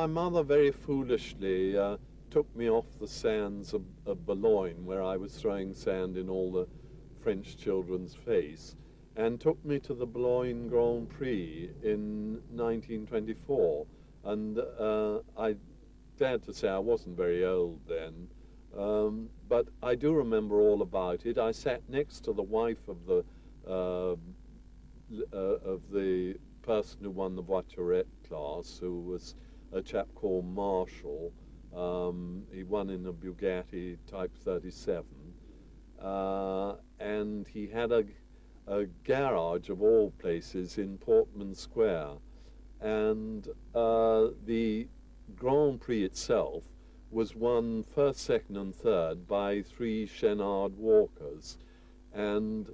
my mother very foolishly took me off the sands of Boulogne, where I was throwing sand in all the French children's face, and took me to the Boulogne Grand Prix in 1924. And I dare to say I wasn't very old then, but I do remember all about it. I sat next to the wife of the person who won the voiturette class, who was a chap called Marshall. He won in a Bugatti Type 37, and he had a garage of all places in Portman Square, and the Grand Prix itself was won first, second, and third by three Chenard walkers. And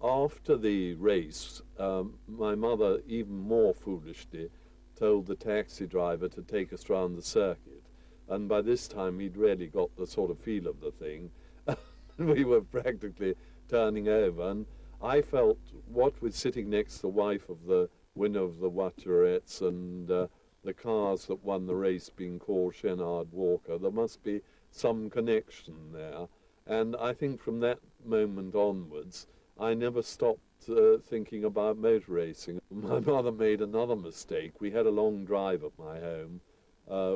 after the race, my mother, even more foolishly, told the taxi driver to take us round the circuit. And by this time, he'd really got the sort of feel of the thing. We were practically turning over. And I felt, what with sitting next to the wife of the winner of the voiturettes and the cars that won the race being called Chenard Walker, there must be some connection there. And I think from that moment onwards, I never stopped thinking about motor racing. My mother made another mistake. We had a long drive at my home,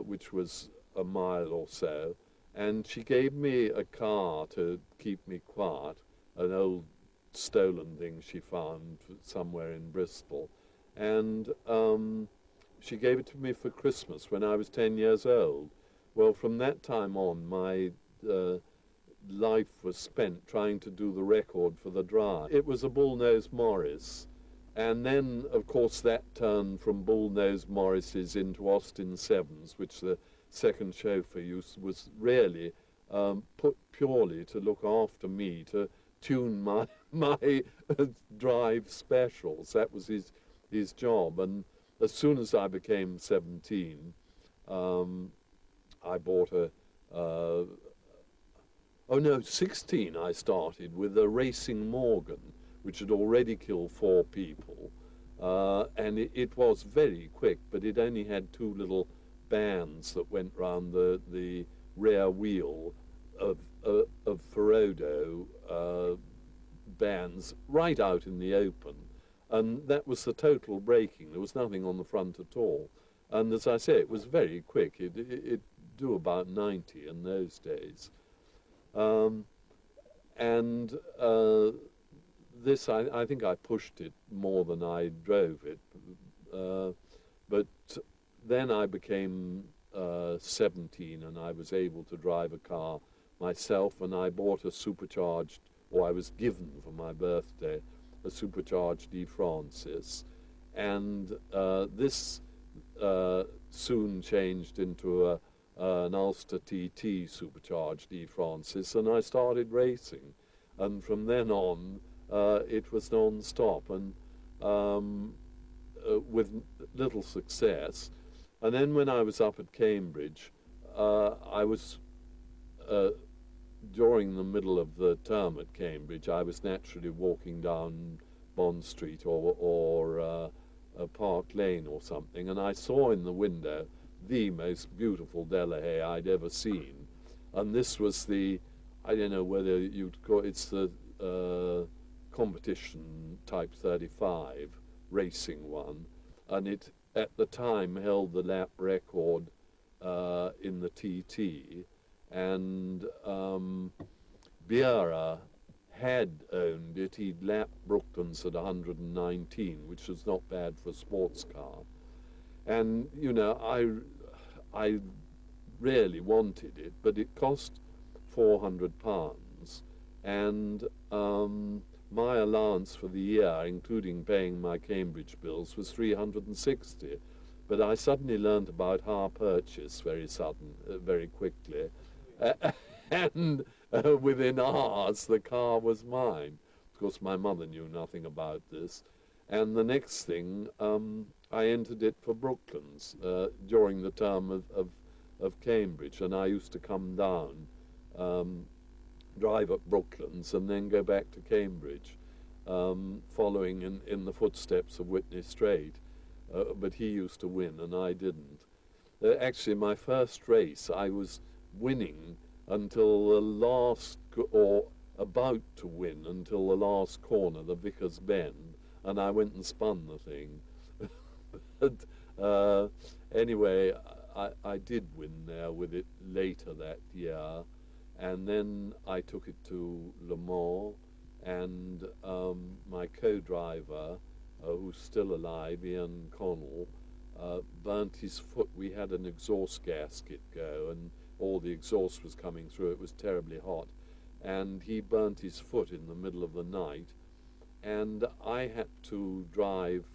which was a mile or so, and she gave me a car to keep me quiet, an old stolen thing she found somewhere in Bristol, and she gave it to me for Christmas when I was 10 years old. Well, from that time on, my life was spent trying to do the record for the drive. It was a Bullnose Morris, and then, of course, that turned from Bullnose Morrises into Austin Sevens, which the second chauffeur was really put purely to look after me, to tune my drive specials. That was his job. And as soon as I became 17, I bought a 16 I started with a Racing Morgan, which had already killed 4 people. And it was very quick, but it only had 2 little bands that went round the rear wheel of Ferodo bands right out in the open. And that was the total braking. There was nothing on the front at all. And as I say, it was very quick. It do about 90 in those days. This, I think I pushed it more than I drove it. But then I became 17 and I was able to drive a car myself, and I bought a supercharged, or I was given for my birthday, a supercharged D. Francis. And this soon changed into an Ulster TT supercharged D. Francis, and I started racing. And from then on, it was non-stop, and with little success. And then when I was up at Cambridge, I was, during the middle of the term at Cambridge, I was naturally walking down Bond Street or Park Lane or something, and I saw in the window the most beautiful Delahaye I'd ever seen. And this was the, I don't know whether you'd call it's the competition Type 35 racing one, and it at the time held the lap record in the TT, and Biera had owned it. He'd lapped Brooklands at 119, which was not bad for a sports car. And, you know, I really wanted it, but it cost £400, and my allowance for the year, including paying my Cambridge bills, was 360. But I suddenly learned about hire purchase very quickly, and within hours the car was mine. Of course, my mother knew nothing about this. And the next thing, I entered it for Brooklands during the term of Cambridge, and I used to come down, drive at Brooklands, and then go back to Cambridge, following in the footsteps of Whitney Straight. But he used to win, and I didn't. Actually, my first race, I was winning until the last, or about to win until the last corner, the Vickers Bend, and I went and spun the thing. But, anyway, I did win there with it later that year, and then I took it to Le Mans, and my co-driver, who's still alive, Ian Connell, burnt his foot. We had an exhaust gasket go, and all the exhaust was coming through. It was terribly hot, and he burnt his foot in the middle of the night, and I had to drive.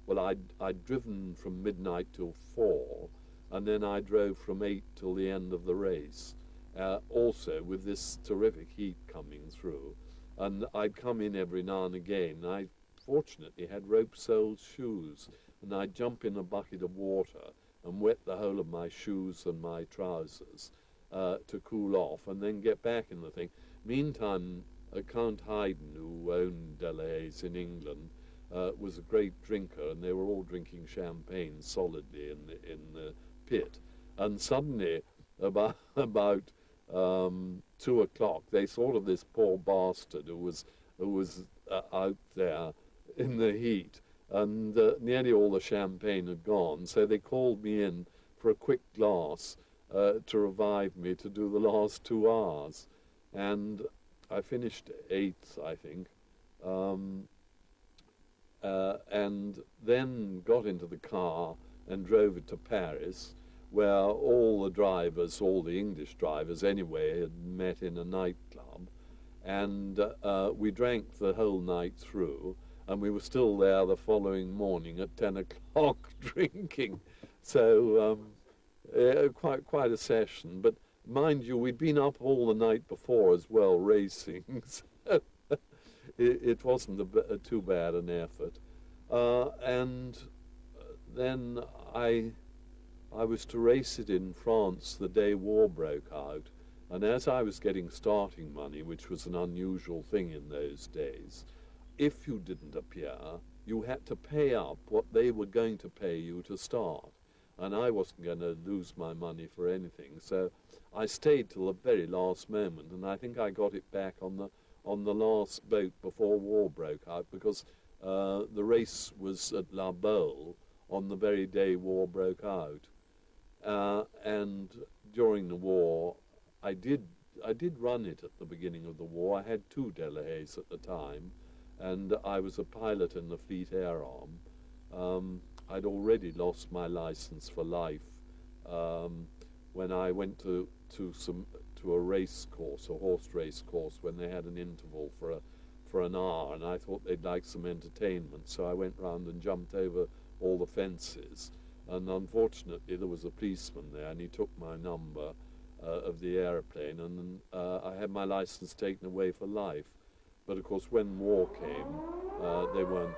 Well, I'd driven from midnight till 4, and then I drove from 8 till the end of the race, also with this terrific heat coming through. And I'd come in every now and again. I fortunately had rope-soled shoes, and I'd jump in a bucket of water and wet the whole of my shoes and my trousers to cool off, and then get back in the thing. Meantime, Count Haydn, who owned Delahaye's in England, was a great drinker, and they were all drinking champagne solidly in the pit. And suddenly, about 2 o'clock, they thought of this poor bastard who was out there in the heat, and nearly all the champagne had gone. So they called me in for a quick glass to revive me to do the last 2 hours, and I finished 8th, I think. And then got into the car and drove it to Paris, where all the drivers, all the English drivers anyway, had met in a nightclub, and we drank the whole night through, and we were still there the following morning at 10 o'clock drinking. So quite a session. But mind you, we'd been up all the night before as well, racing. So it wasn't too bad an effort. And then I was to race it in France the day war broke out, and as I was getting starting money, which was an unusual thing in those days, if you didn't appear, you had to pay up what they were going to pay you to start, and I wasn't going to lose my money for anything, so I stayed till the very last moment, and I think I got it back on the last boat before war broke out, because the race was at La Baule on the very day war broke out. And during the war, I did run it at the beginning of the war. I had 2 Delahayes at the time, and I was a pilot in the Fleet Air Arm. I'd already lost my license for life when I went to a race course, a horse race course, when they had an interval for an hour, and I thought they'd like some entertainment, so I went round and jumped over all the fences, and unfortunately there was a policeman there, and he took my number of the aeroplane, and I had my license taken away for life. But of course, when war came, they weren't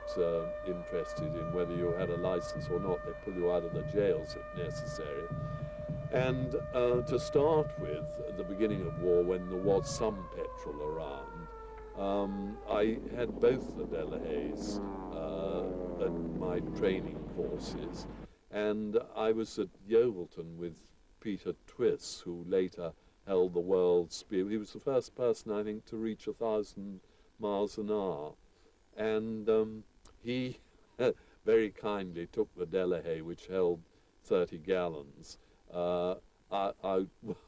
interested in whether you had a license or not. They pull you out of the jails if necessary. And to start with, at the beginning of war, when there was some petrol around, I had both the Delahayes at my training courses, and I was at Yeovilton with Peter Twiss, who later held the world speed. He was the first person, I think, to reach 1,000 miles an hour, and he very kindly took the Delahaye, which held 30 gallons, out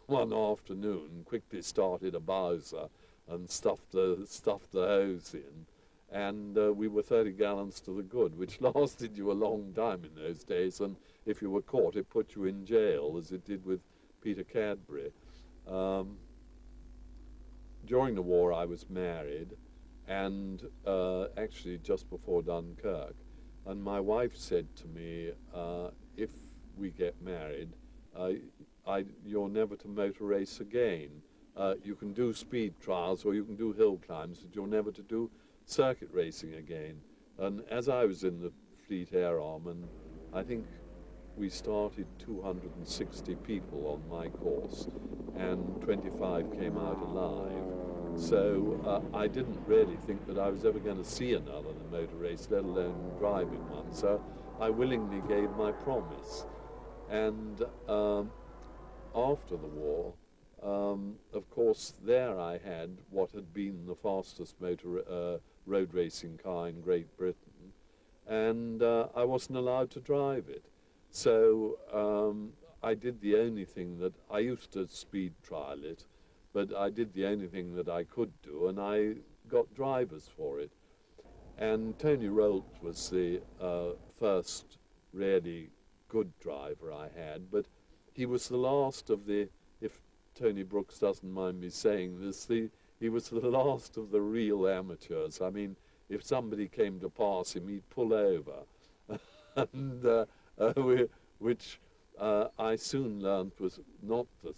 one afternoon, quickly started a Bowser and stuffed the hose in, and we were 30 gallons to the good, which lasted you a long time in those days, and if you were caught, it put you in jail, as it did with Peter Cadbury. During the war, I was married, and actually just before Dunkirk, and my wife said to me, if we get married, you're never to motor race again. You can do speed trials or you can do hill climbs, but you're never to do circuit racing again. And as I was in the Fleet Air Arm, and I think we started 260 people on my course, and 25 came out alive. So I didn't really think that I was ever going to see another motor race, let alone drive in one. So I willingly gave my promise. And after the war, of course, there I had what had been the fastest road racing car in Great Britain, and I wasn't allowed to drive it. So I did the only thing that I used to speed trial it, but I did the only thing that I could do, and I got drivers for it. And Tony Rolt was the first really good driver I had, but he was the last of the, if Tony Brooks doesn't mind me saying this, he was the last of the real amateurs. I mean, if somebody came to pass him, he'd pull over, and which I soon learned was not the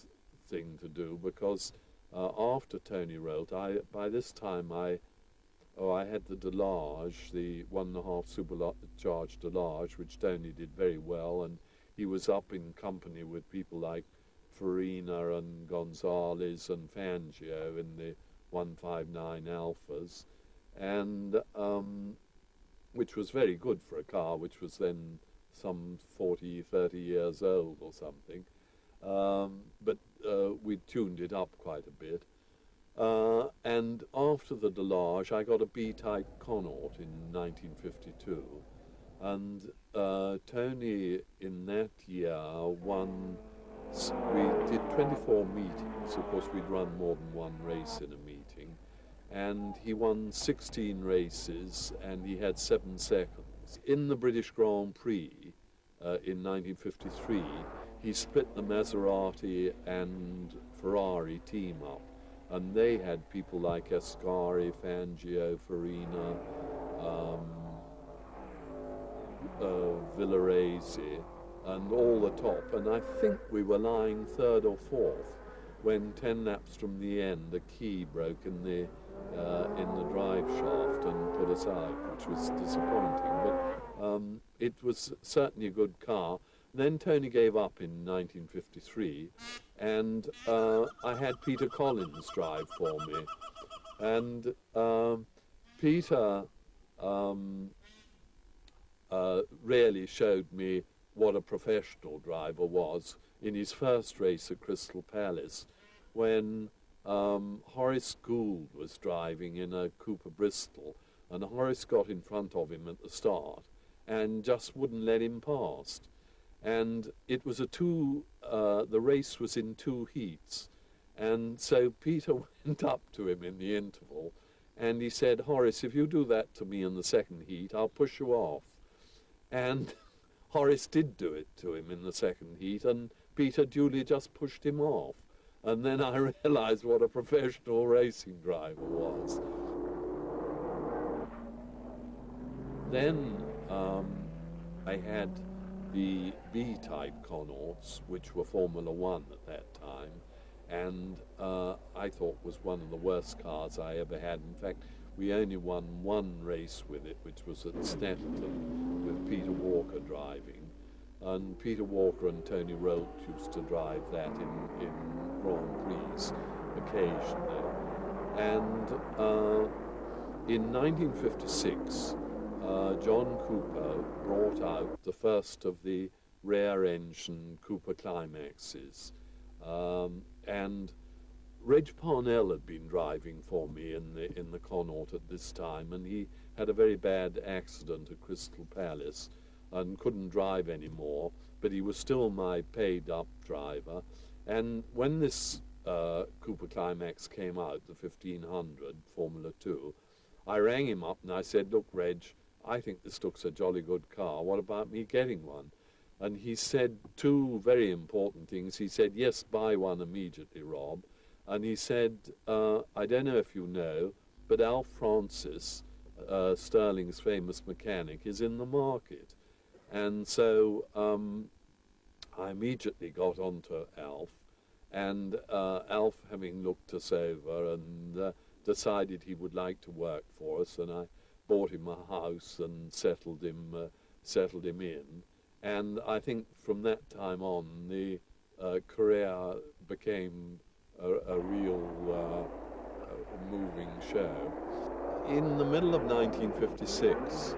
thing to do, because after Tony Rolt, by this time I had the Delage, the 1.5 supercharged Delage, which Tony did very well, and he was up in company with people like Farina and Gonzalez and Fangio in the 159 Alphas, and which was very good for a car which was then some 30 years old or something. But we tuned it up quite a bit. And after the Delage, I got a B-type Connaught in 1952. And Tony, in that year, won. We did 24 meetings. Of course, we'd run more than one race in a meeting. And he won 16 races, and he had 7 seconds. In the British Grand Prix in 1953, he split the Maserati and Ferrari team up. And they had people like Ascari, Fangio, Farina, Villarese, and all the top. And I think we were lying 3rd or 4th when 10 laps from the end, a key broke in the drive shaft and put us out, which was disappointing. But it was certainly a good car. Then Tony gave up in 1953, and I had Peter Collins drive for me. And Peter really showed me what a professional driver was in his first race at Crystal Palace, when Horace Gould was driving in a Cooper Bristol, and Horace got in front of him at the start and just wouldn't let him past. And it was the race was in 2 heats. And so Peter went up to him in the interval and he said, "Horace, if you do that to me in the 2nd heat, I'll push you off." And Horace did do it to him in the 2nd heat, and Peter duly just pushed him off. And then I realized what a professional racing driver was. Then I had the B-type Connaughts, which were Formula One at that time, and I thought was one of the worst cars I ever had. In fact, we only won 1 race with it, which was at Snetterton, with Peter Walker driving. And Peter Walker and Tony Rolt used to drive that in Grand Prix occasionally. And in 1956, John Cooper brought out the first of the rear-engine Cooper Climaxes. And Reg Parnell had been driving for me in the Connaught at this time, and he had a very bad accident at Crystal Palace and couldn't drive anymore, but he was still my paid-up driver. And when this Cooper Climax came out, the 1500 Formula 2, I rang him up and I said, "Look, Reg, I think this looks a jolly good car. What about me getting one?" And he said 2 very important things. He said, "Yes, buy one immediately, Rob." And he said, "I don't know if you know, but Alf Francis, Stirling's famous mechanic, is in the market." And so I immediately got onto Alf, and Alf, having looked us over and decided he would like to work for us, and I bought him a house and settled him in. And I think from that time on, the career became a real moving show. In the middle of 1956,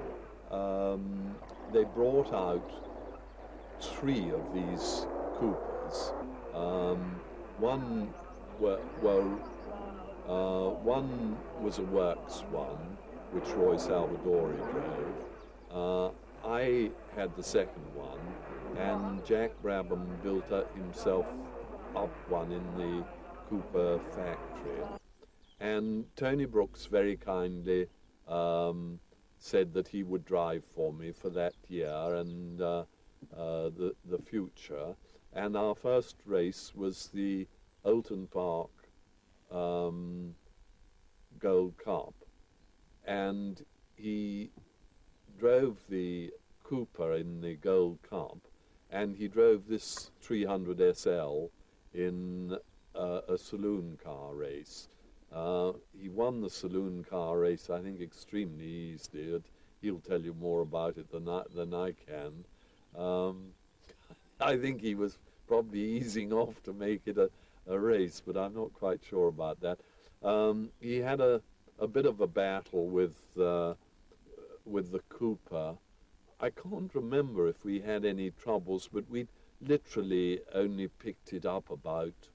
they brought out three of these Coopers. One, one was a works one, which Roy Salvadori drove. I had the second one, and Jack Brabham built himself up one in the Cooper factory. And Tony Brooks very kindly said that he would drive for me for that year and the future. And our first race was the Oulton Park Gold Cup. And he drove the Cooper in the Gold Cup, and he drove this 300 SL in a saloon car race. He won the saloon car race, I think, extremely easily. He'll tell you more about it than I can. I think he was probably easing off to make it a race, but I'm not quite sure about that. He had a bit of a battle with the Cooper. I can't remember if we had any troubles, but we literally only picked it up about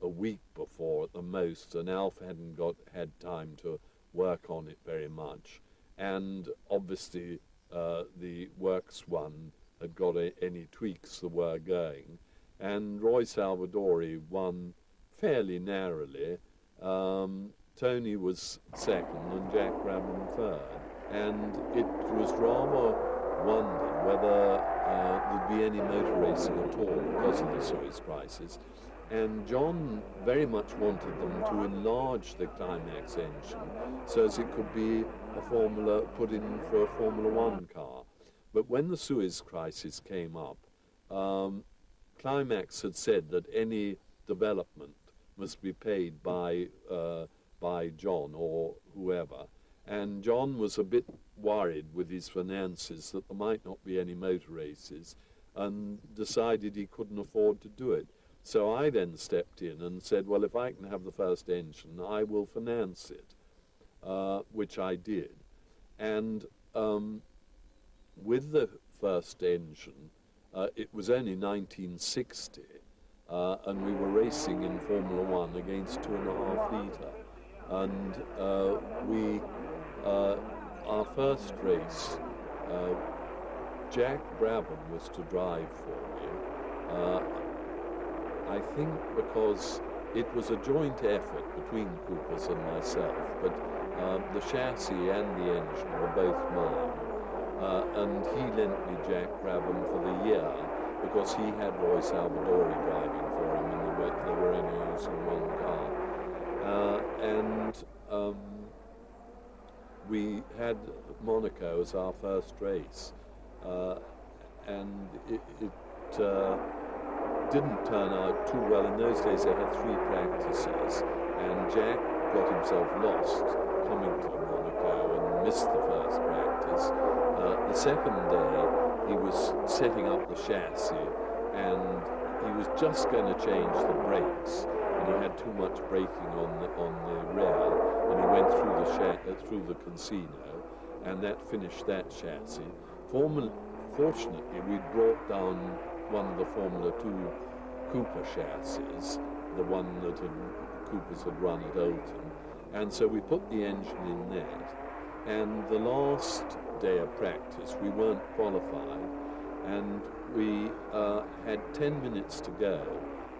a week before at the most, and Alf hadn't had time to work on it very much. And obviously the works one had got any tweaks that were going. And Roy Salvadori won fairly narrowly. Tony was second and Jack Brabham third. And it was rather wondered whether there'd be any motor racing at all because of the Suez Crisis. And John very much wanted them to enlarge the Climax engine so as it could be put in for a Formula One car. But when the Suez Crisis came up, Climax had said that any development must be paid by John or whoever. And John was a bit worried with his finances that there might not be any motor races, and decided he couldn't afford to do it. So I then stepped in and said, well, if I can have the first engine, I will finance it, which I did. And with the first engine, it was only 1960, and we were racing in Formula One against 2.5 litre. And our first race, Jack Brabham was to drive for me. I think because it was a joint effort between Coopers and myself, but the chassis and the engine were both mine. And he lent me Jack Brabham for the year because he had Roy Salvadori driving for him, and they were only using one car. We had Monaco as our first race, and it didn't turn out too well. In those days they had 3 practices, and Jack got himself lost coming to Monaco and missed the first practice. The second day he was setting up the chassis, and he was just going to change the brakes, and he had too much braking on the rear, and he went through the casino, and that finished that chassis. Fortunately, we brought down one of the Formula 2 Cooper chassis, the one that Coopers had run at Oulton, and so we put the engine in that. And the last day of practice, we weren't qualified, and we had 10 minutes to go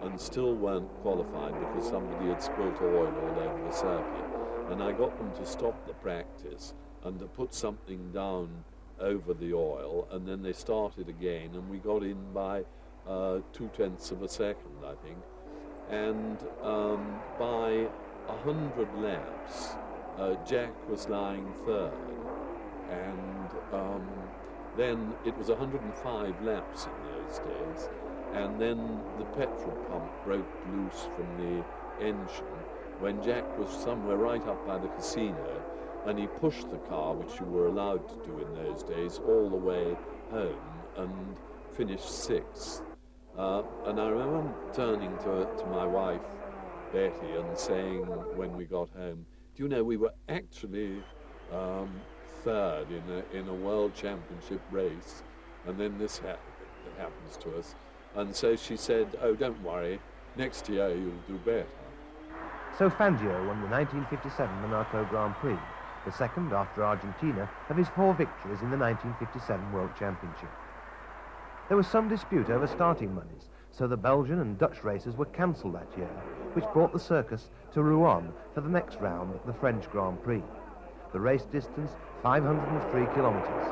and still weren't qualified because somebody had spilt oil all over the circuit. And I got them to stop the practice and to put something down over the oil, and then they started again, and we got in by 0.2 of a second, I think. And by 100 laps, Jack was lying third, and then it was 105 laps in those days, and then the petrol pump broke loose from the engine when Jack was somewhere right up by the casino, and he pushed the car, which you were allowed to do in those days, all the way home and finished 6th. And I remember turning to my wife, Betty, and saying when we got home, do you know, we were actually third in a world championship race, and then this happened. happens to us. And so she said, oh, don't worry, next year you'll do better. So Fangio won the 1957 Monaco Grand Prix, the second after Argentina of his 4 victories in the 1957 World Championship. There was some dispute over starting monies, so the Belgian and Dutch races were cancelled that year, which brought the circus to Rouen for the next round, the French Grand Prix. The race distance, 503 kilometres,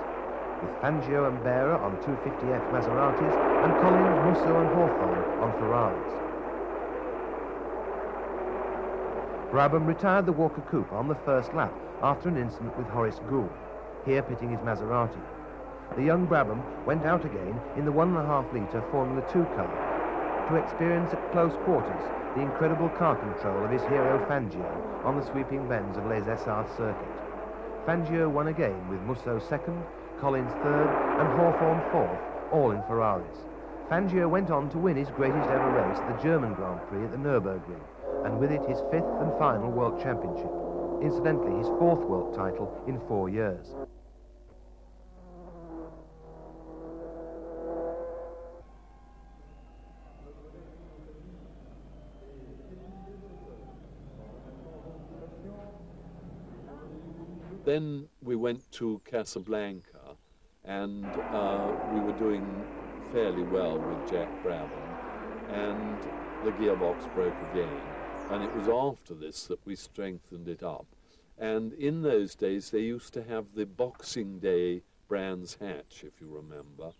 with Fangio and Behra on 250F Maseratis and Collins, Musso and Hawthorne on Ferraris. Brabham retired the Walker Coupe on the first lap after an incident with Horace Gould, here pitting his Maserati. The young Brabham went out again in the 1.5-litre Formula 2 car to experience at close quarters the incredible car control of his hero Fangio on the sweeping bends of Les Essarts circuit. Fangio won again with Musso second, Collins third and Hawthorne fourth, all in Ferraris. Fangio went on to win his greatest ever race, the German Grand Prix at the Nürburgring, and with it his 5th and final World Championship. Incidentally, his 4th world title in 4 years. Then we went to Casablanca, and we were doing fairly well with Jack Brabham, and the gearbox broke again. And it was after this that we strengthened it up. And in those days, they used to have the Boxing Day Brands Hatch, if you remember.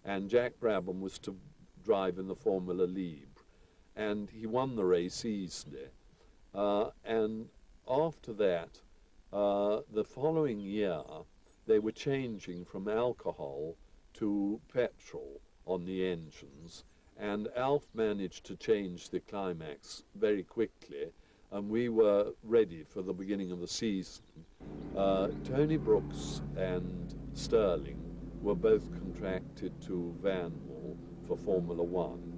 And Jack Brabham was to drive in the Formula Libre. And he won the race easily. And after that, the following year, they were changing from alcohol to petrol on the engines. And Alf managed to change the climax very quickly, and we were ready for the beginning of the season. Tony Brooks and Stirling were both contracted to Vanwall for Formula One,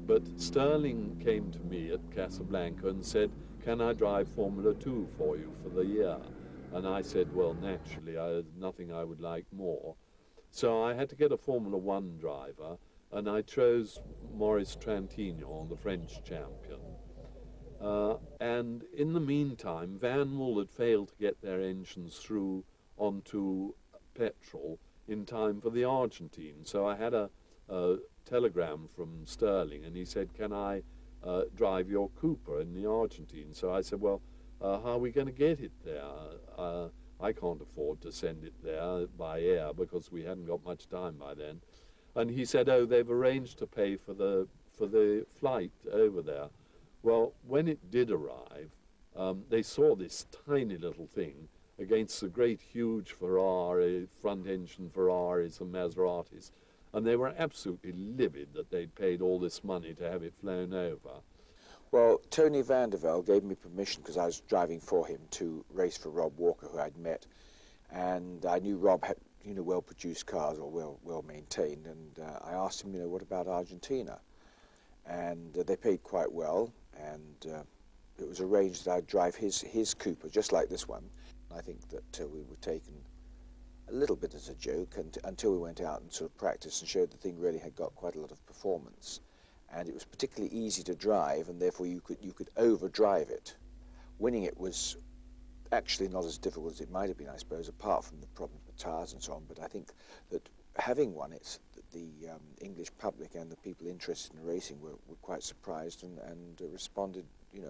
but Stirling came to me at Casablanca and said, can I drive Formula 2 for you for the year? And I said, well, naturally, there's nothing I would like more. So I had to get a Formula 1 driver, and I chose Maurice Trintignant, the French champion. And in the meantime, Vanwall had failed to get their engines through onto petrol in time for the Argentine. So I had a telegram from Stirling, and he said, can I drive your Cooper in the Argentine? So I said, well, how are we going to get it there? I can't afford to send it there by air because we hadn't got much time by then. And he said, oh, they've arranged to pay for the flight over there. Well, when it did arrive, they saw this tiny little thing against the great, huge Ferrari, front-engine Ferraris and Maseratis, and they were absolutely livid that they'd paid all this money to have it flown over. Well, Tony van der Velde gave me permission, because I was driving for him, to race for Rob Walker, who I'd met, and I knew Rob had, well-produced cars, or well-maintained, and I asked him, what about Argentina? And they paid quite well, and it was arranged that I'd drive his Cooper, just like this one. I think that we were taken a little bit as a joke until we went out and sort of practiced and showed the thing really had got quite a lot of performance. And it was particularly easy to drive, and therefore you could overdrive it. Winning it was actually not as difficult as it might have been, I suppose, apart from the problems with tires and so on. But I think that having won it, the English public and the people interested in racing were quite surprised and responded,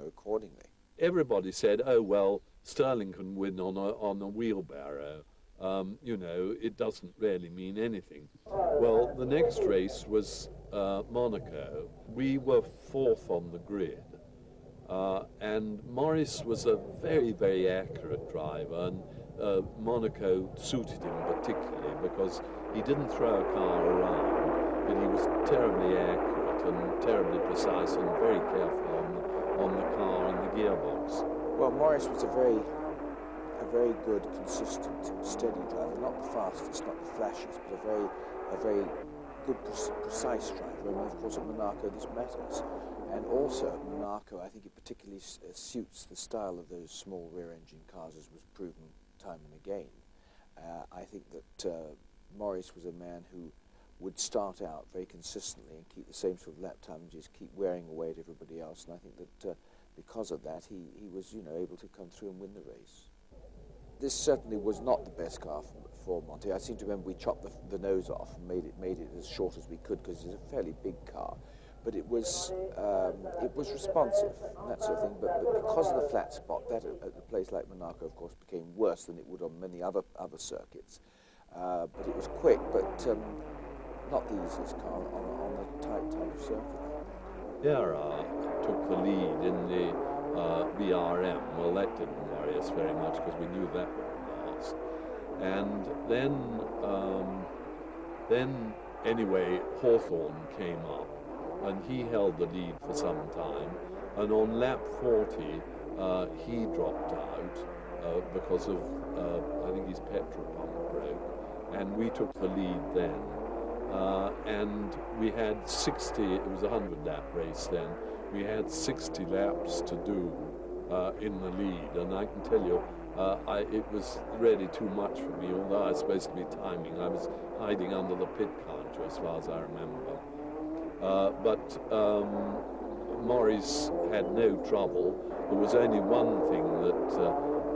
accordingly. Everybody said, oh, well, Stirling can win on a wheelbarrow. It doesn't really mean anything. Well, the next race was Monaco. We were fourth on the grid. And Maurice was a very, very accurate driver, and Monaco suited him particularly because he didn't throw a car around, but he was terribly accurate and terribly precise and very careful on the car and the gearbox. Well, Maurice was a very good, consistent, steady driver, not the fastest, not the flashiest, but a very good, precise driver. And of course at Monaco this matters. And also at Monaco, I think it particularly suits the style of those small rear-engine cars, as was proven time and again. I think that Maurice was a man who would start out very consistently and keep the same sort of lap time and just keep wearing away at everybody else. And I think that because of that, he was, able to come through and win the race. This certainly was not the best car for Monty. I seem to remember we chopped the nose off and made it as short as we could because it's a fairly big car. But it was responsive and that sort of thing. But because of the flat spot, that at a place like Monaco, of course, became worse than it would on many other circuits. But it was quick, but not the easiest car on a tight type of circuit. Guerra took the lead in the VRM. Well, that didn't worry us very much because we knew that wouldn't last. And then anyway, Hawthorne came up, and he held the lead for some time. And on lap 40, he dropped out because of, I think his petrol pump broke, and we took the lead then. And we had 60, it was a 100-lap race then, we had 60 laps to do in the lead, and I can tell you, it was really too much for me, although I was supposed to be timing. I was hiding under the pit counter as far as I remember. But Maurice had no trouble. There was only one thing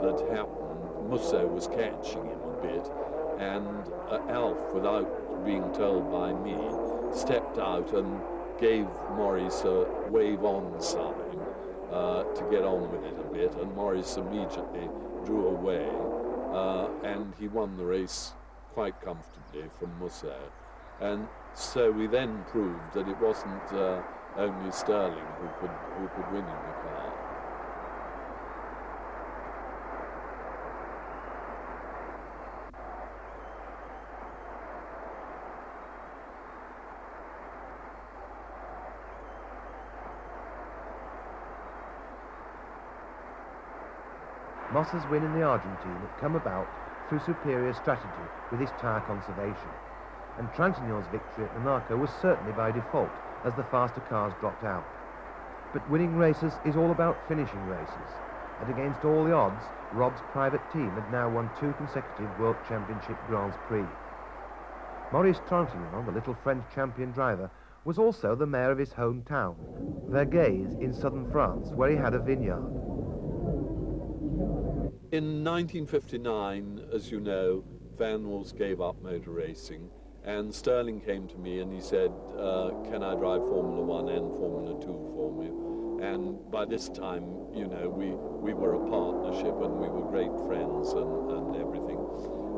that happened. Musso was catching him a bit, and Alf, without being told by me, stepped out and gave Maurice a wave-on sign to get on with it a bit, and Maurice immediately drew away, and he won the race quite comfortably from Musso. And so we then proved that it wasn't only Stirling who could win in the car. Moss's win in the Argentine had come about through superior strategy with his tyre conservation, and Trintignant's victory at Monaco was certainly by default as the faster cars dropped out. But winning races is all about finishing races, and against all the odds, Rob's private team had now won 2 consecutive World Championship Grands Prix. Maurice Trintignant, the little French champion driver, was also the mayor of his hometown, Vergès in southern France, where he had a vineyard. In 1959, as you know, Van Wals gave up motor racing, and Stirling came to me and he said, can I drive Formula 1 and Formula 2 for you? And by this time, we were a partnership and we were great friends and everything.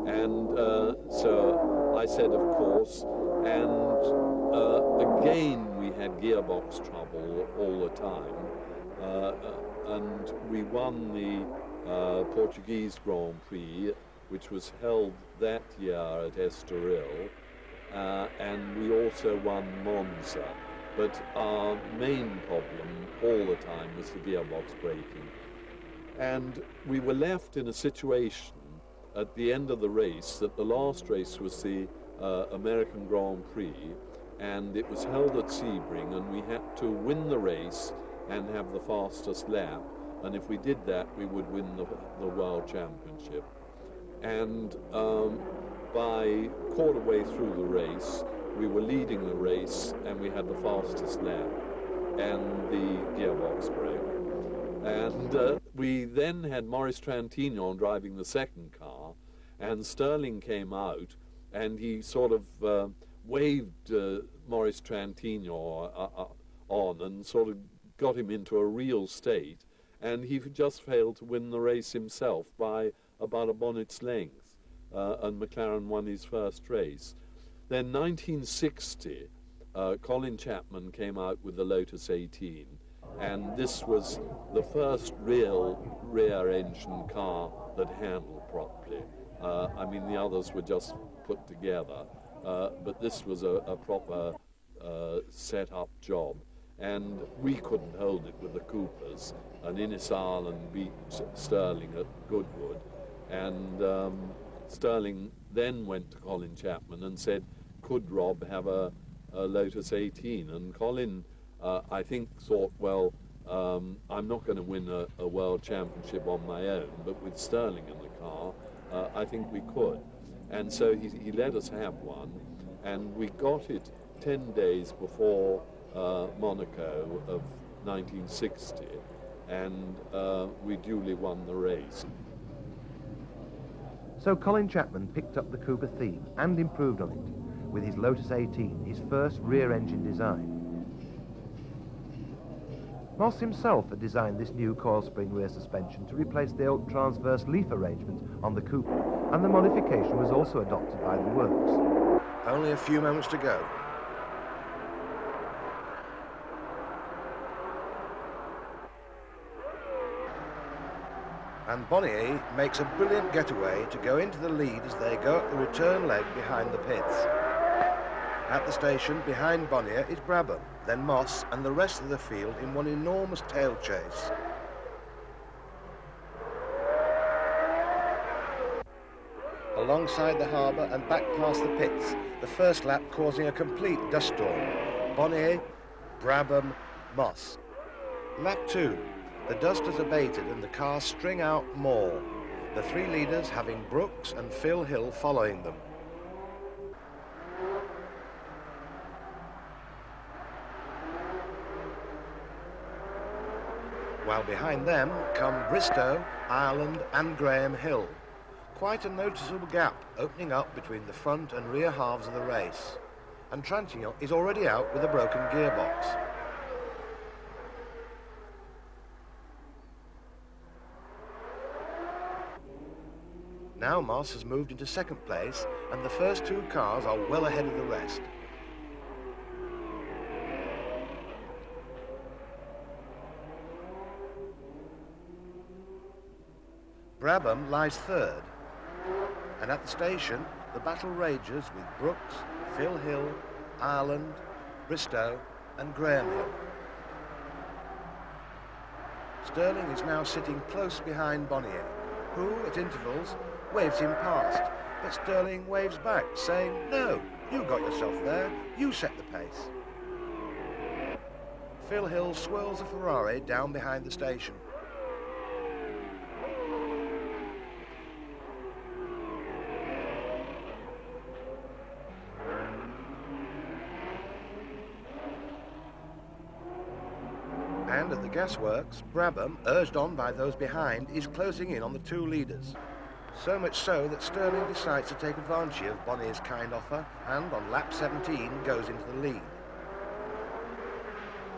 And so I said, of course, and again we had gearbox trouble all the time, and we won the Portuguese Grand Prix, which was held that year at Estoril, and we also won Monza. But our main problem all the time was the gearbox braking. And we were left in a situation at the end of the race that the last race was the American Grand Prix, and it was held at Sebring, and we had to win the race and have the fastest lap. And if we did that, we would win the World Championship. And by quarter way through the race, we were leading the race, and we had the fastest lap, and the gearbox broke. And we then had Maurice Trintignant driving the second car, and Stirling came out, and he sort of waved Maurice Trintignant on and sort of got him into a real state. And he just failed to win the race himself by about a bonnet's length, and McLaren won his first race. Then 1960, Colin Chapman came out with the Lotus 18, and this was the first real rear-engine car that handled properly. I mean, the others were just put together, but this was a proper set-up job. And we couldn't hold it with the Coopers, and Innes Ireland beat Stirling at Goodwood. And Stirling then went to Colin Chapman and said, could Rob have a Lotus 18? And Colin, I think, thought, well, I'm not going to win a world championship on my own, but with Stirling in the car, I think we could. And so he let us have one. and we got it 10 days before Monaco of 1960, and we duly won the race. So Colin Chapman picked up the Cooper theme and improved on it with his Lotus 18, his first rear-engine design. Moss himself had designed this new coil spring rear suspension to replace the old transverse leaf arrangement on the Cooper, and the modification was also adopted by the works. Only a few moments to go. And Bonnier makes a brilliant getaway to go into the lead as they go up the return leg behind the pits. At the station, behind Bonnier is Brabham, then Moss and the rest of the field in one enormous tail chase. Alongside the harbour and back past the pits, the first lap causing a complete dust storm. Bonnier, Brabham, Moss. Lap 2. The dust has abated and the cars string out more, the three leaders having Brooks and Phil Hill following them. While behind them come Bristow, Ireland and Graham Hill. Quite a noticeable gap opening up between the front and rear halves of the race. And Trantignan is already out with a broken gearbox. Now Moss has moved into second place and the first two cars are well ahead of the rest. Brabham lies third, and at the station the battle rages with Brooks, Phil Hill, Ireland, Bristow and Graham Hill. Sterling is now sitting close behind Bonnier, who at intervals waves him past, but Sterling waves back saying, "No, you got yourself there, you set the pace." Phil Hill swirls a Ferrari down behind the station. And at the gasworks, Brabham, urged on by those behind, is closing in on the two leaders. So much so that Sterling decides to take advantage of Bonnier's kind offer and on lap 17 goes into the lead.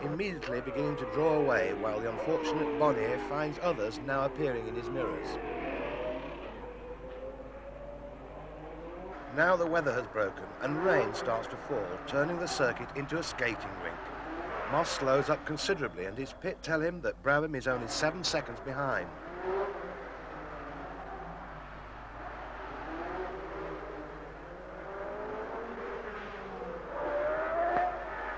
Immediately beginning to draw away while the unfortunate Bonnier finds others now appearing in his mirrors. Now the weather has broken and rain starts to fall, turning the circuit into a skating rink. Moss slows up considerably and his pit tell him that Brabham is only 7 seconds behind.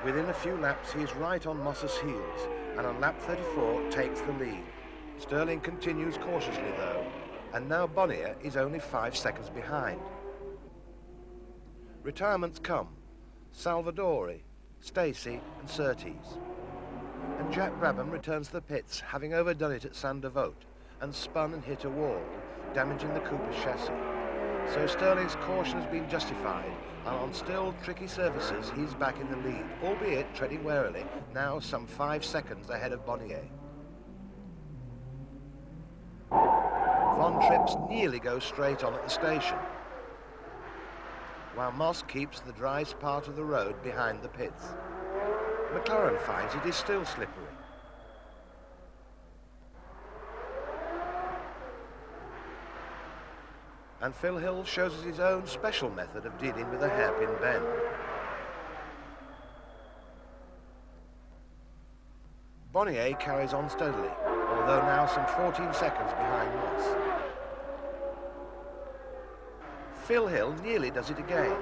Within a few laps he is right on Moss's heels and on lap 34 takes the lead. Sterling continues cautiously though, and now Bonnier is only 5 seconds behind. Retirements come. Salvadori, Stacey and Surtees. And Jack Brabham returns to the pits, having overdone it at Saint-Devote and spun and hit a wall, damaging the Cooper's chassis. So Sterling's caution has been justified, and on still tricky surfaces he's back in the lead, albeit treading warily, now some 5 seconds ahead of Bonnier. Von Trips nearly goes straight on at the station, while Moss keeps the driest part of the road behind the pits. McLaren finds it is still slippery. And Phil Hill shows us his own special method of dealing with a hairpin bend. Bonnier carries on steadily, although now some 14 seconds behind Moss. Phil Hill nearly does it again.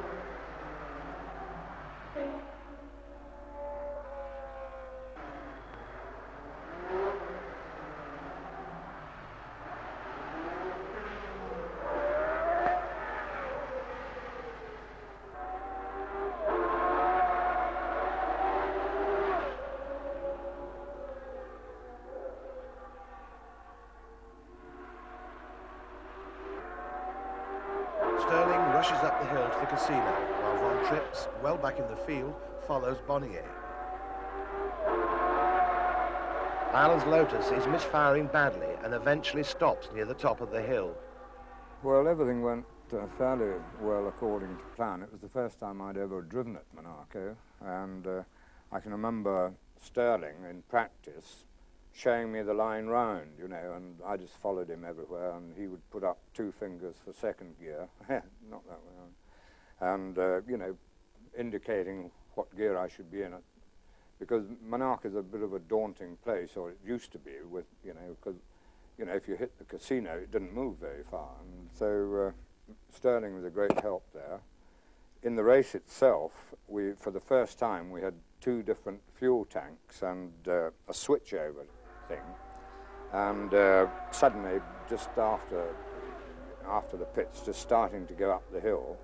Sterling rushes up the hill to the casino, while Von trips, well back in the field, follows Bonnier. Ireland's Lotus is misfiring badly and eventually stops near the top of the hill. Well, everything went fairly well according to plan. It was the first time I'd ever driven at Monaco, and I can remember Sterling in practice showing me the line round, you know, and I just followed him everywhere, and he would put up 2 fingers for second gear, not that way on, and, you know, indicating what gear I should be in. Because Monaco is a bit of a daunting place, or it used to be, with, you know, because, you know, if you hit the casino, it didn't move very far, and so Sterling was a great help there. In the race itself, for the first time, we had 2 different fuel tanks and a switchover thing, and suddenly, just after the pits, just starting to go up the hill,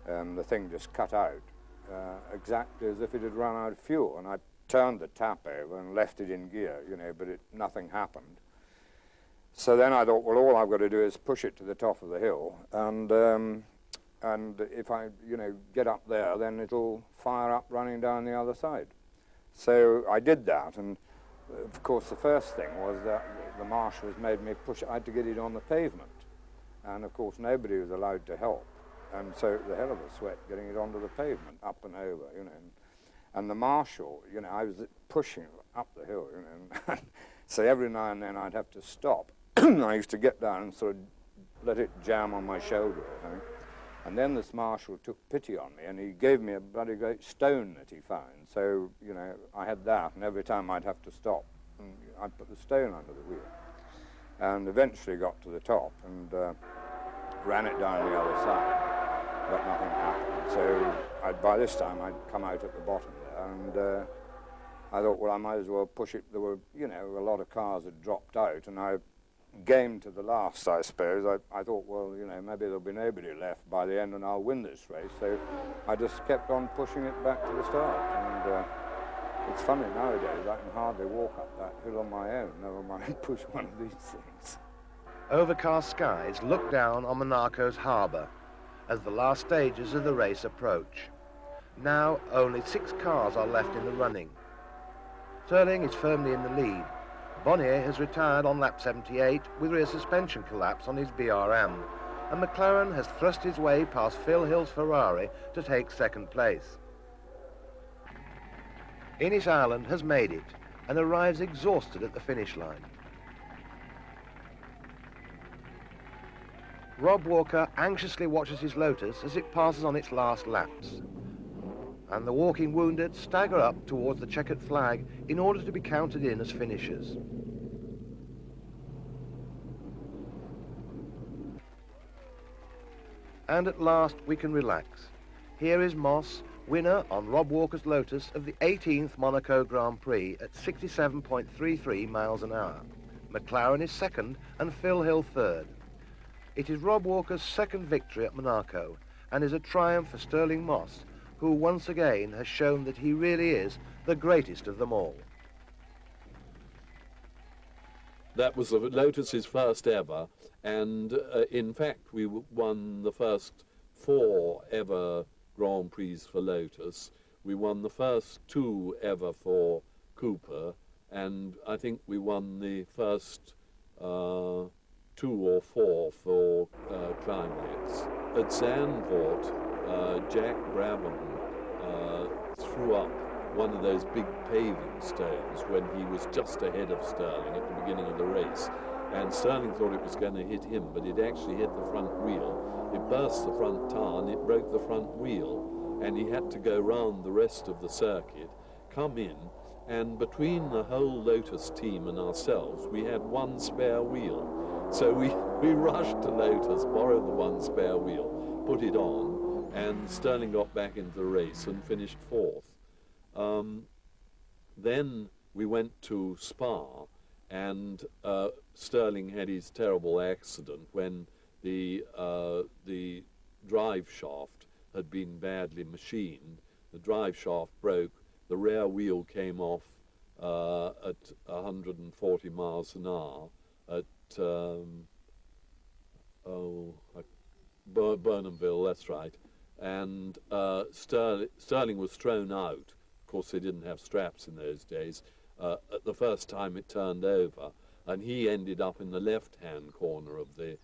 the thing just cut out, exactly as if it had run out of fuel, and I turned the tap over and left it in gear, you know, but nothing happened. So then I thought, well, all I've got to do is push it to the top of the hill, and if I, you know, get up there, then it'll fire up running down the other side. So I did that, and of course the first thing was that the marshals made me push. I had to get it on the pavement, and of course nobody was allowed to help, and so it was a hell of a sweat getting it onto the pavement, up and over, you know. And the marshal, you know, I was pushing up the hill, you know, and so every now and then I'd have to stop. I used to get down and sort of let it jam on my shoulder, I think. And then this marshal took pity on me, and he gave me a bloody great stone that he found. So, you know, I had that, and every time I'd have to stop, and I'd put the stone under the wheel. And eventually got to the top, and ran it down the other side, but nothing happened. So by this time, I'd come out at the bottom there, and I thought, well, I might as well push it. There were, you know, a lot of cars had dropped out, and I game to the last, I suppose. I thought, well, you know, maybe there'll be nobody left by the end and I'll win this race. So I just kept on pushing it back to the start. And it's funny nowadays, I can hardly walk up that hill on my own, never mind push one of these things. Overcast skies look down on Monaco's harbour as the last stages of the race approach. Now only 6 cars are left in the running. Sterling is firmly in the lead. Bonnier has retired on lap 78 with rear suspension collapse on his BRM, and McLaren has thrust his way past Phil Hill's Ferrari to take second place. Innis Ireland has made it and arrives exhausted at the finish line. Rob Walker anxiously watches his Lotus as it passes on its last laps, and the walking wounded stagger up towards the checkered flag in order to be counted in as finishers. And at last we can relax. Here is Moss, winner on Rob Walker's Lotus of the 18th Monaco Grand Prix at 67.33 miles an hour. McLaren is second and Phil Hill third. It is Rob Walker's second victory at Monaco and is a triumph for Stirling Moss, who once again has shown that he really is the greatest of them all. That was Lotus's first ever, and in fact we won the first 4 ever Grand Prix for Lotus. We won the first 2 ever for Cooper, and I think we won the first 2 or 4 for Climax. At Zandvoort, Jack Brabham threw up one of those big paving stones when he was just ahead of Sterling at the beginning of the race, and Sterling thought it was going to hit him, but it actually hit the front wheel. It burst the front tyre and it broke the front wheel, and he had to go round the rest of the circuit, come in, and between the whole Lotus team and ourselves we had 1 spare wheel. So we rushed to Lotus, borrowed the 1 spare wheel, put it on, and Sterling got back into the race and finished 4th. Then we went to Spa, and Sterling had his terrible accident when the drive shaft had been badly machined. The drive shaft broke, the rear wheel came off at 140 miles an hour at Burnhamville, that's right. and Sterling was thrown out. Of course, they didn't have straps in those days. At the first time it turned over, and he ended up in the left-hand corner of the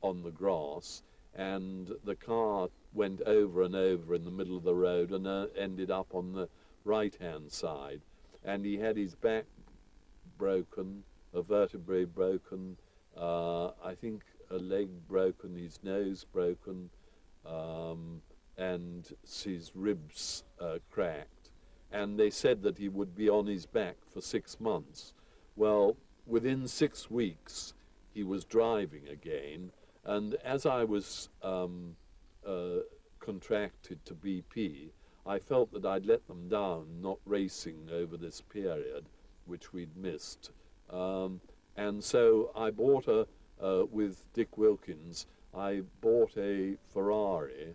on the grass, and the car went over and over in the middle of the road and ended up on the right-hand side, and he had his back broken, a vertebrae broken, I think a leg broken, his nose broken, and his ribs cracked, and they said that he would be on his back for 6 months. Well, within 6 weeks he was driving again, and as I was contracted to BP, I felt that I'd let them down not racing over this period, which we'd missed. And so I bought with Dick Wilkins, I bought a Ferrari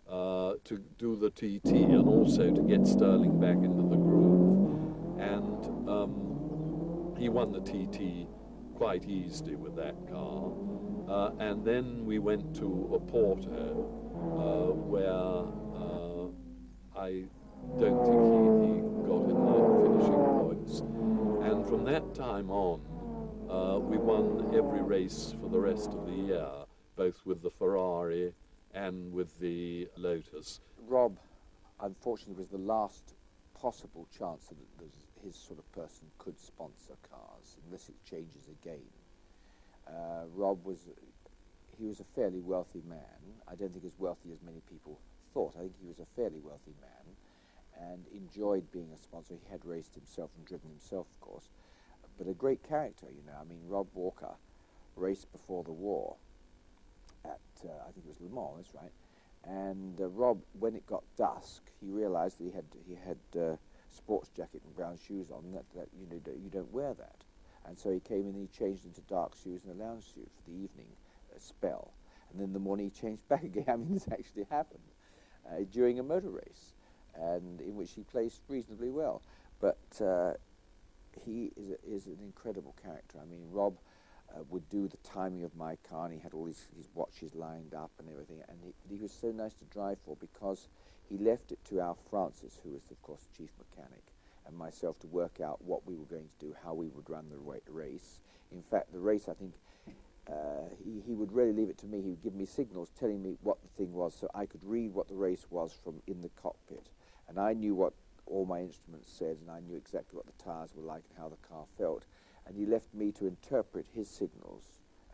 to do the TT and also to get Sterling back into the groove. And he won the TT quite easily with that car. And then we went to Oporto, where I don't think he got in the finishing points. And from that time on, we won every race for the rest of the year, both with the Ferrari and with the Lotus. Rob, unfortunately, was the last possible chance that his sort of person could sponsor cars, unless it changes again. Rob was a fairly wealthy man. I don't think as wealthy as many people thought. I think he was a fairly wealthy man and enjoyed being a sponsor. He had raced himself and driven himself, of course, but a great character, you know. I mean, Rob Walker raced before the war at, I think it was Le Mans, that's right. And Rob, when it got dusk, he realized that he had sports jacket and brown shoes on, that you know, you don't wear that. And so he came in and he changed into dark shoes and a lounge suit for the evening spell. And then in the morning he changed back again. I mean, this actually happened during a motor race, and in which he placed reasonably well. But he is an incredible character. I mean, Rob would do the timing of my car, and he had all his watches lined up and everything, and he was so nice to drive for, because he left it to Alf Francis, who was, of course, the chief mechanic, and myself to work out what we were going to do, how we would run the race. In fact, the race, I think, he would really leave it to me. He would give me signals telling me what the thing was, so I could read what the race was from in the cockpit. And I knew what all my instruments said, and I knew exactly what the tyres were like and how the car felt. And he left me to interpret his signals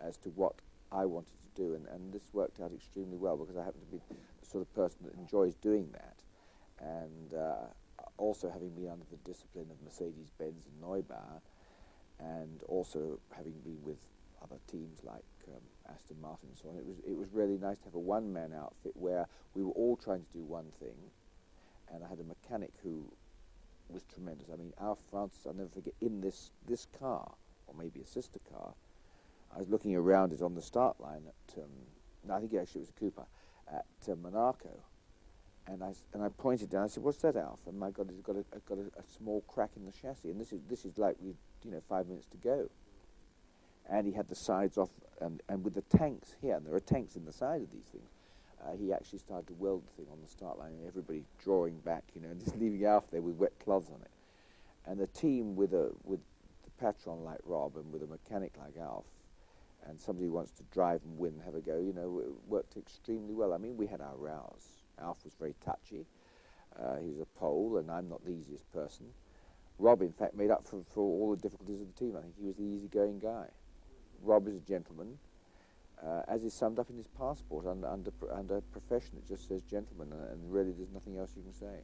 as to what I wanted to do. And this worked out extremely well, because I happen to be the sort of person that enjoys doing that. And also having been under the discipline of Mercedes-Benz and Neubauer, and also having been with other teams like Aston Martin and so on, it was really nice to have a one-man outfit where we were all trying to do one thing. And I had a mechanic who was tremendous. I mean, Alf Francis, I'll never forget, in this car, or maybe a sister car, I was looking around it on the start line at, no, I think actually it was a Cooper, at Monaco. And I pointed down. I said, "What's that, Alf?" And my God, it's got a small crack in the chassis. And this is like 5 minutes to go. And he had the sides off, and with the tanks here, and there are tanks in the side of these things. He actually started to weld the thing on the start line, and everybody drawing back, and just leaving Alf there with wet cloths on it. And the team with the patron like Rob, and with a mechanic like Alf, and somebody who wants to drive and win and have a go, worked extremely well. I mean, we had our rows. Alf was very touchy. He was a Pole, and I'm not the easiest person. Rob, in fact, made up for all the difficulties of the team. I think he was the easygoing guy. Rob is a gentleman, as is summed up in his passport. Under profession, it just says gentleman, and really there's nothing else you can say.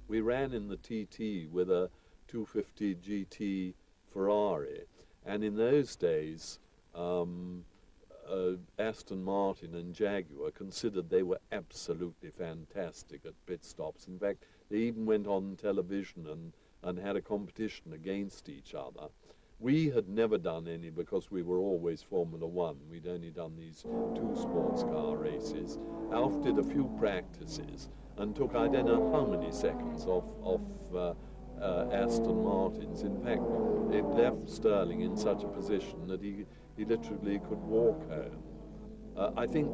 We ran in the TT with a 250 GT Ferrari, and in those days, Aston Martin and Jaguar considered they were absolutely fantastic at pit stops. In fact, they even went on television and had a competition against each other. We had never done any, because we were always Formula One. We'd only done these 2 sports car races. Alf did a few practices and took, I don't know how many seconds off Aston Martins. In fact, it left Sterling in such a position that he literally could walk home. I think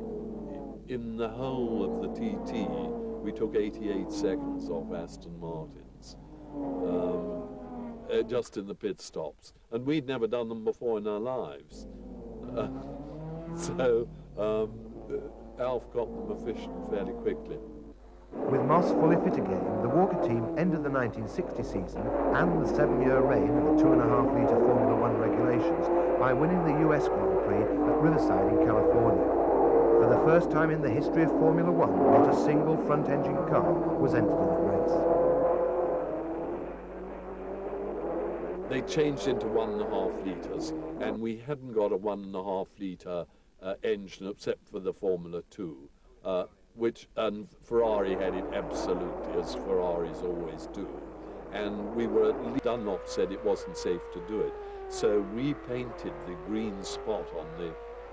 in the whole of the TT, we took 88 seconds off Aston Martins, just in the pit stops. And we'd never done them before in our lives. So Alf got them efficient fairly quickly. With Moss fully fit again, the Walker team ended the 1960 season and the 7-year reign of the 2.5-litre Formula One regulations by winning the US Grand Prix at Riverside in California. For the first time in the history of Formula One, not a single front-engine car was entered in the race. They changed into 1.5 litres, and we hadn't got a 1.5 litre engine except for the Formula 2. And Ferrari had it absolutely, as Ferraris always do. And we were at least, Dunlop said it wasn't safe to do it. So we painted the green spot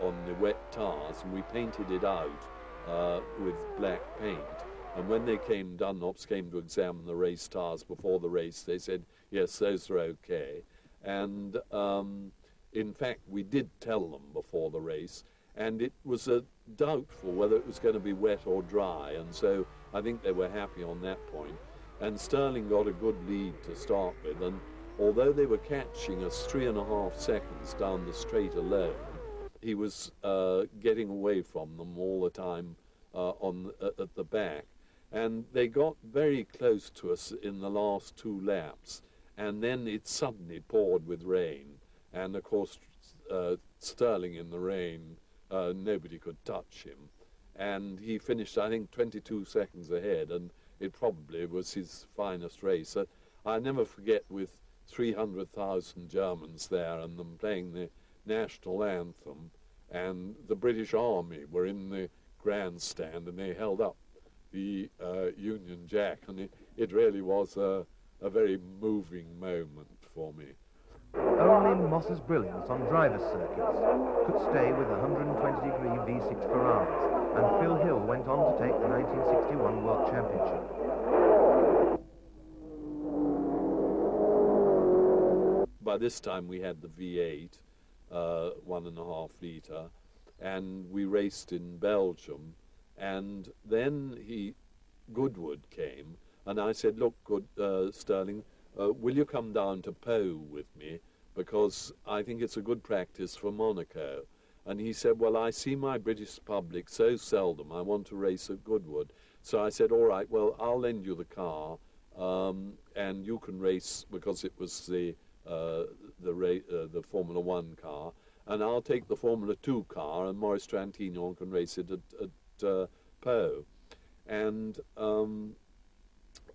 on the wet tires, and we painted it out with black paint. And when Dunlops came to examine the race tires before the race, they said, yes, those are okay. And in fact, we did tell them before the race, and it was doubtful whether it was going to be wet or dry, and so I think they were happy on that point. And Sterling got a good lead to start with, and although they were catching us 3.5 seconds down the straight alone, he was getting away from them all the time at the back. And they got very close to us in the last 2 laps, and then it suddenly poured with rain, and of course Sterling in the rain, nobody could touch him, and he finished, I think, 22 seconds ahead, and it probably was his finest race. I never forget, with 300,000 Germans there and them playing the national anthem, and the British Army were in the grandstand, and they held up the Union Jack, and it really was a very moving moment for me. Only Moss's brilliance on driver's circuits could stay with 120-degree V6 Ferraris, and Phil Hill went on to take the 1961 World Championship. By this time we had the V8, 1.5 litre, and we raced in Belgium, and then Goodwood came, and I said, look, Sterling, will you come down to Pau with me, because I think it's a good practice for Monaco. And he said, well, I see my British public so seldom, I want to race at Goodwood. So I said, all right, well, I'll lend you the car, and you can race, because it was the Formula One car, and I'll take the Formula 2 car, and Maurice Trantino can race it at Pau. And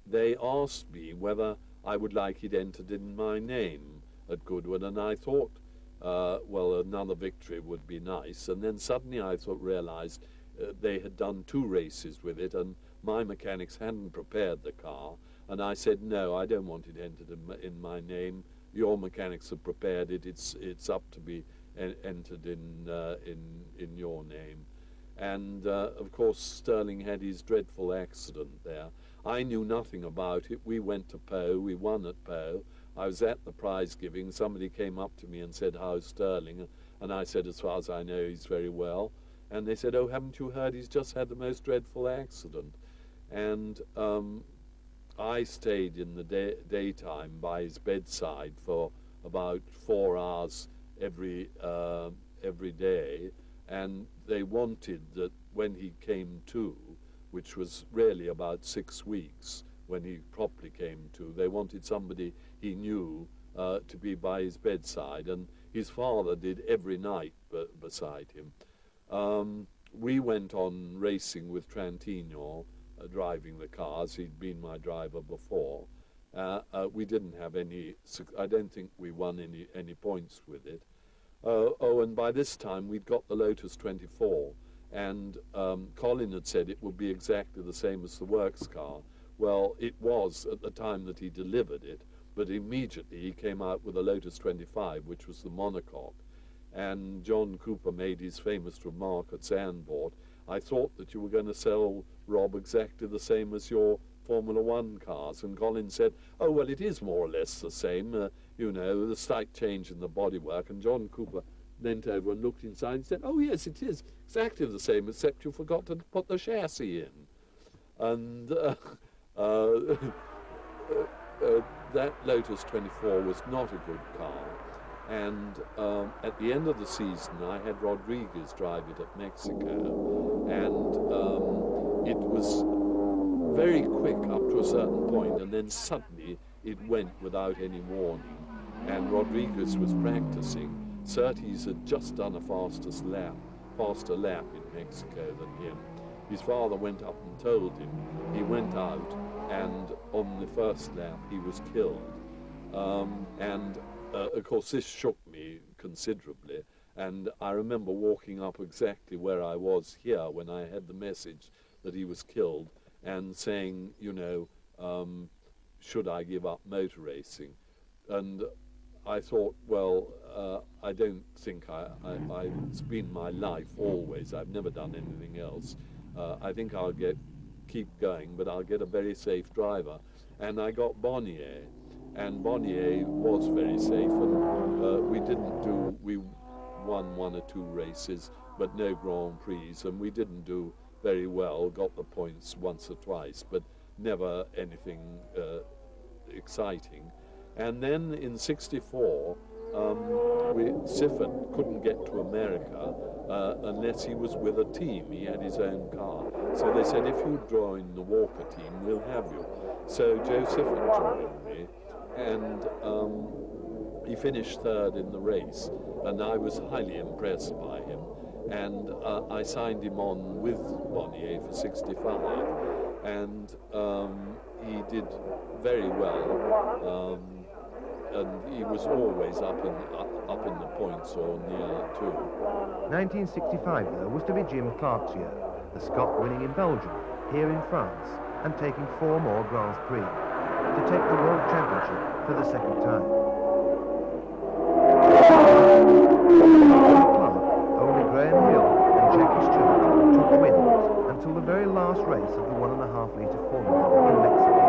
they asked me whether I would like it entered in my name at Goodwood, and I thought, well, another victory would be nice. And then suddenly I realized they had done 2 races with it, and my mechanics hadn't prepared the car. And I said, no, I don't want it entered in my name. Your mechanics have prepared it. It's up to be entered in your name. And of course, Sterling had his dreadful accident there. I knew nothing about it. We went to Pau. We won at Pau. I was at the prize giving. Somebody came up to me and said, how's Sterling? And I said, as far as I know, he's very well. And they said, oh, haven't you heard? He's just had the most dreadful accident. And I stayed in the daytime by his bedside for about 4 hours every day. And they wanted that when he came to, which was really about 6 weeks when he properly came to, they wanted somebody he knew to be by his bedside, and his father did every night beside him. We went on racing with Trantino, driving the cars. He'd been my driver before. We didn't have any, I don't think we won any points with it. And by this time we'd got the Lotus 24, and Colin had said it would be exactly the same as the works car. Well, it was at the time that he delivered it, but immediately he came out with a Lotus 25, which was the monocoque. And John Cooper made his famous remark at Zandvoort, I thought that you were going to sell, Rob, exactly the same as your Formula One cars. And Colin said, oh, well, it is more or less the same, you know, the slight change in the bodywork. And John Cooper leant over and looked inside and said, "Oh yes, it is exactly the same, except you forgot to put the chassis in." And that Lotus 24 was not a good car. And at the end of the season, I had Rodriguez drive it at Mexico, and it was very quick up to a certain point, and then suddenly it went without any warning. And Rodriguez was practicing. Surtees had just done a faster lap in Mexico than him. His father went up and told him. He went out, and on the first lap he was killed. Of course, this shook me considerably, and I remember walking up exactly where I was here when I had the message that he was killed, and saying, you know, should I give up motor racing? And I thought, well, I don't think it's been my life always. I've never done anything else. I think I'll keep going, but I'll get a very safe driver. And I got Bonnier, and Bonnier was very safe, and we won one or two races, but no Grand Prix, and we didn't do very well, got the points once or twice, but never anything exciting. And then in '64, Siffert couldn't get to America unless he was with a team. He had his own car. So they said, if you join the Walker team, we'll have you. So Joe Siffert joined me, and he finished third in the race, and I was highly impressed by him. And I signed him on with Bonnier for '65, and he did very well. And he was always up in the points or near too. 1965, though, was to be Jim Clark's year, the Scot winning in Belgium, here in France, and taking 4 more Grands Prix, to take the World Championship for the second time. Clark, only Graham Hill and Jackie Stewart took wins until the very last race of the 1.5-litre Formula in Mexico.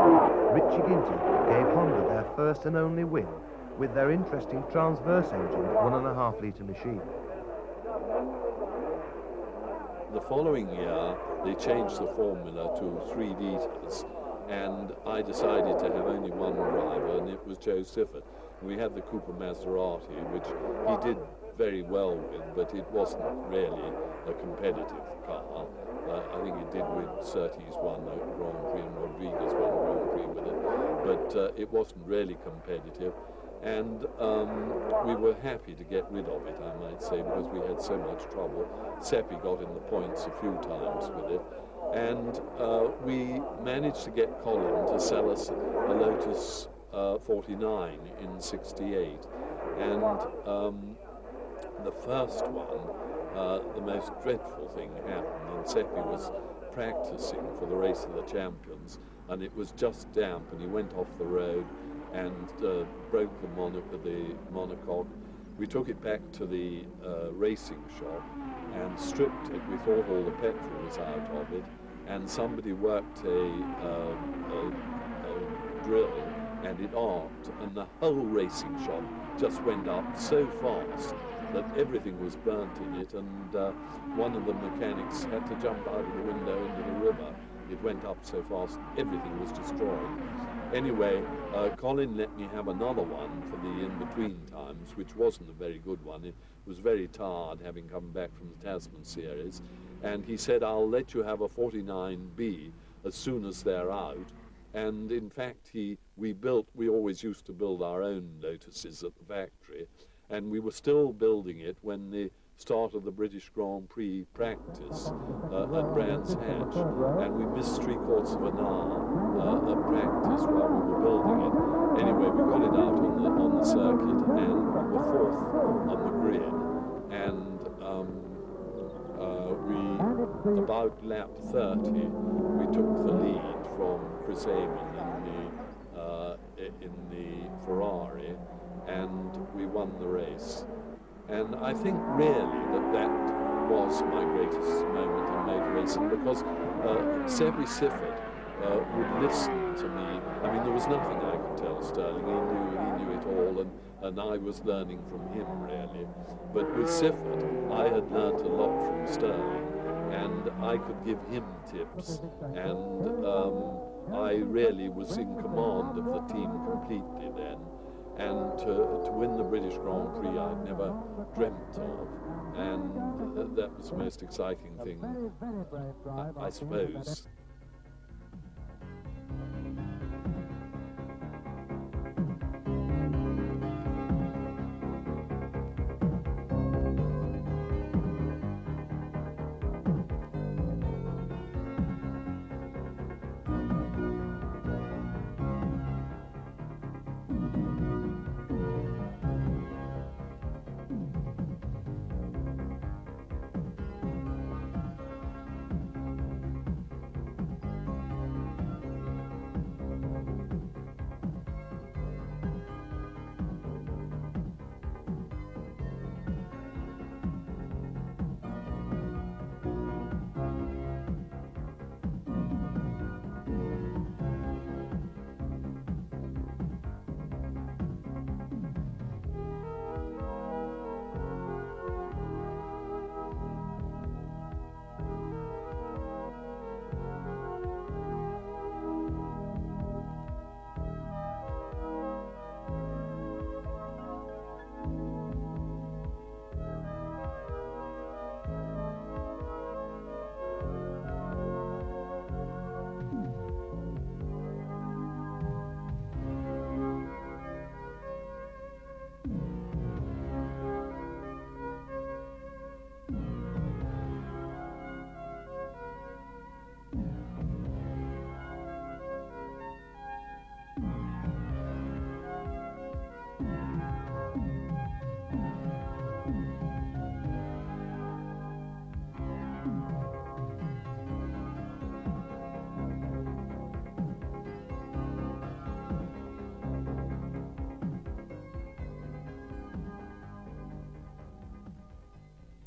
Richie Ginty gave Honda their first and only win with their interesting transverse engine 1.5-litre machine. The following year, they changed the formula to 3 litres, and I decided to have only one driver, and it was Joe Siffert. We had the Cooper Maserati, which he did very well with, but it wasn't really a competitive car. I think it did with Surtees won a Grand Prix and Rodriguez won a Grand Prix with it, but it wasn't really competitive. And we were happy to get rid of it, I might say, because we had so much trouble. Seppi got in the points a few times with it, and we managed to get Colin to sell us a Lotus 49 in '68, and the first one, the most dreadful thing happened, and Seppi was practicing for the Race of the Champions, and it was just damp, and he went off the road and broke the monocoque. We took it back to the racing shop and stripped it. We thought all the petrol was out of it, and somebody worked a drill, and it arced, and the whole racing shop just went up so fast that everything was burnt in it, and one of the mechanics had to jump out of the window into the river. It went up so fast, everything was destroyed. Anyway, Colin let me have another one for the in-between times, which wasn't a very good one. It was very tired, having come back from the Tasman series, and he said, I'll let you have a 49B as soon as they're out. And in fact, we always used to build our own Lotuses at the factory, and we were still building it when the start of the British Grand Prix practice at Brands Hatch, and we missed 3/4 of an hour at practice while we were building it. Anyway, we got it out on the circuit, and we were 4th on the grid, and about lap 30, we took the lead from Chris Amon in the Ferrari, and we won the race. And I think really that was my greatest moment in motor racing, because Seppi Siffert would listen to me. I mean, there was nothing I could tell Sterling. He knew it all, and I was learning from him, really. But with Sifford, I had learnt a lot from Sterling, and I could give him tips, and I really was in command of the team completely then. And to win the British Grand Prix, I'd never dreamt of, and that was the most exciting thing, I suppose.